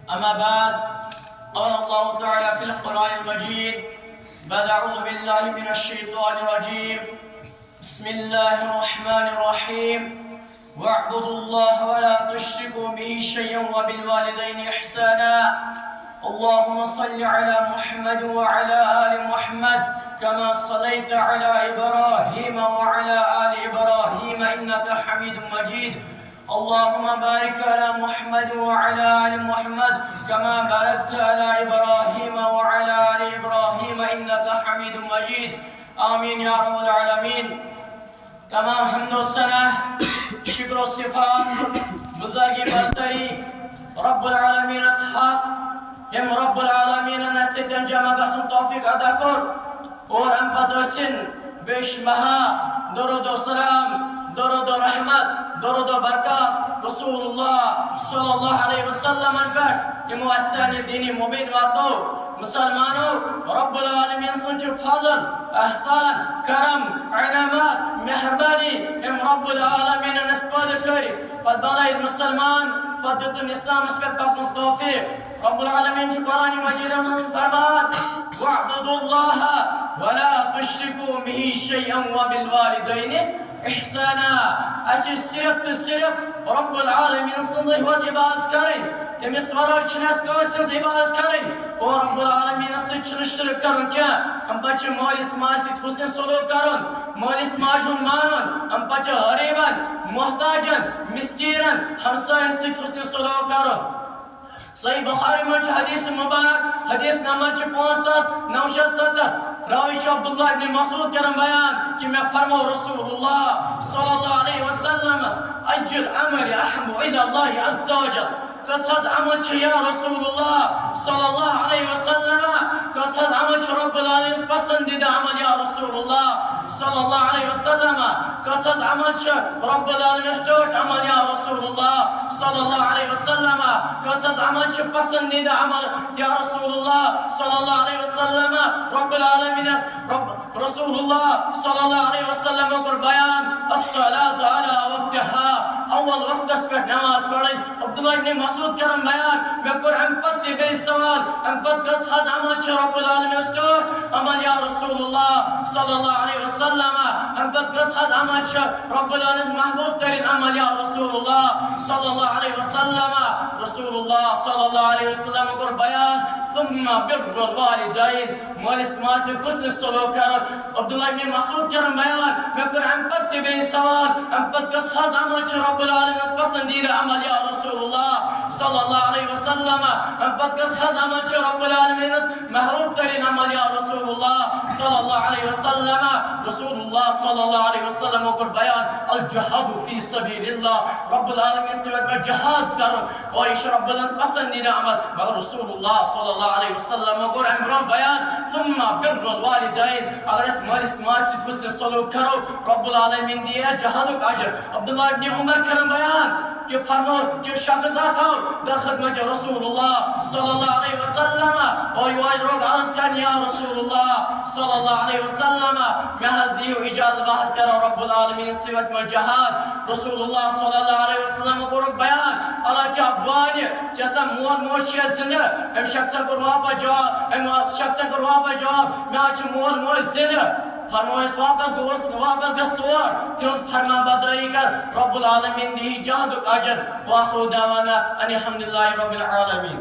أما بعد قال الله تعالى في القرآن المجيد بعد أعوذ بالله من الشيطان الرجيم بسم الله الرحمن الرحيم واعبدوا الله ولا تشركوا به شيئا وبالوالدين إحسانا اللهم صل على محمد وعلى آل محمد كما صليت على إبراهيم وعلى آل إبراهيم إنك حميد مجيد اللهم بارك على محمد وعلى آل محمد كما باركت على إبراهيم وعلى آل إبراهيم إنك حميد مجيد آمين يا رب العالمين تمام حمد والثناء شكر والصفات بزرگی برتری رب العالمین اصحاب hem Rabbul Alemin'e nesletten cemagasın tevfik ada kor और हम पदोसिन बेशमहा दरुद सलाम दरुद रहमत दरुद बरकत रसूलुल्लाह सल्लल्लाहु अलैहि वसल्लम पर मुअस्सिस दीनी मुबीन वातो मुसलमानों रब्बुल आलमीन संच फजल एहसान करम इनामत मेहरबानी हम रब्बुल आलमीन नस्बत करी पदलाय मुसलमान पदतुन इस्लाम इसका पक्का तौफीक रब्बुल आलमीन जो कुरान मजीद में फरमान वाअबुदु अल्लाह वला तुश्रिकू बिही शैअन वबिलवालिदैन ihsana अच्छे सिर्फ रब्बुल आलमीन सल्लल्लाहु अलैहि इबादत करें तमिस वरा छनस कांस इबादत करें और रब्बुल आलमीन से शिरक करें क्या हम बच्चे मालिस मासित हुस्न सलूक करें मालिस माजुन मानन हम बच्चे गरीबन मोहताजन मिस्कीनन हमसायन से हुस्न सलूक करें सही बुखारी में हदीस मुबारक हदीस नंबर 5970 रावी अब्दुल्लाह इब्न मसूद करम बयान कि मैं फरमा रसूलुल्लाह सल्लल्लाहु अलैहि वसल्लम अजल अमल अहब इला अल्लाह अज़्ज़ा वजल कसज अमल या रसूलुल्लाह सल्लल्लाहु अलैहि वसल्लम कसज अमल रब्बुल आलमीन पसंदीदा अमल या रसूलुल्लाह सल्लल्लाहु अलैहि वसल्लम कसज अमल रब्बुल आलमीन स्टोट अमल या रसूलुल्लाह सल्लल्लाहु अलैहि वसल्लम कसज अमल पसंदीदा अमल या रसूलुल्लाह सल्लल्लाहु अलैहि वसल्लम रब्बुल आलमीन रसूलुल्लाह सल्लल्लाहु अलैहि वसल्लम का बयान अस्सलातु अला वक्तिहा अव्वल वक्त पर नमाज पढ़ें अब्दुल्लाह इब्न मसूद करम बयान मैं कर हम पत्ते बे सवाल हम पत कस हज अमल रब्बुल आलमीन स्टोर अमल या रसूलुल्लाह सल्लल्लाहु अलैहि वसल्लम हम पत कस हज अमल रब्बुल आलमीन महबूब तरीन अमल या रसूलुल्लाह सल्लल्लाहु अलैहि वसल्लम रसूलुल्लाह सल्लल्लाहु अलैहि वसल्लम का बयान ثم بر الوالدين मालिस मासे हुस्न सलूक कर अब्दुल्लाह इब्न मसूद करम बयान मैं कर हम पत्ते बे सवाल हम पत कस हज अमल रब्बुल आलमीन पसंदीदा अमल या रसूलुल्लाह सल्लल्लाहु अलैहि वसल्लम हम पत कस हज अमल रब्बुल आलमीन महबूब तरीन अमल या रसूलुल्लाह सल्लल्लाहु अलैहि वसल्लम रसूलुल्लाह सल्लल्लाहु अलैहि वसल्लम का बयान अल जिहाद फी सबीलिल्लाह रब्बुल आलमीन से जिहाद करो और इस रब्बुल आलमीन पसंदीदा अमल मगर रसूलुल्लाह सल्लल्लाहु अलैहि वसल्लम को अमर बयान ثم بر الوالدين अगर इस मालिस मासे हुस्न सलूक करो रब्बुल आलमीन दिया जिहाद का अजर अब्दुल्लाह इब्न उमर करम बयान कि फरमाओ कि शख्स आओ दर खिदमत रसूलुल्लाह सल्लल्लाहु अलैहि वसल्लम और ये रोग अर्ज कर या रसूलुल्लाह सल्लल्लाहु अलैहि वसल्लम मैं हजी इजाजत बहस करो रब्बुल आलमीन सिवत में जिहाद रसूलुल्लाह सल्लल्लाहु अलैहि वसल्लम को बयान अल्लाह के अब्बान जैसा मोल मोशिया जिंदा हम शख्स को वापस जवाब हम शख्स को वापस जवाब मैं आज मोल मोल जिंदा फरमाइश वापस गस्तोर तिरस फरमा बदारी कर रब्बुल आलमीन दी जिहाद अजर व आखिर दावाना अनिल हम्दुलिल्लाहि रब्बिल आलमीन।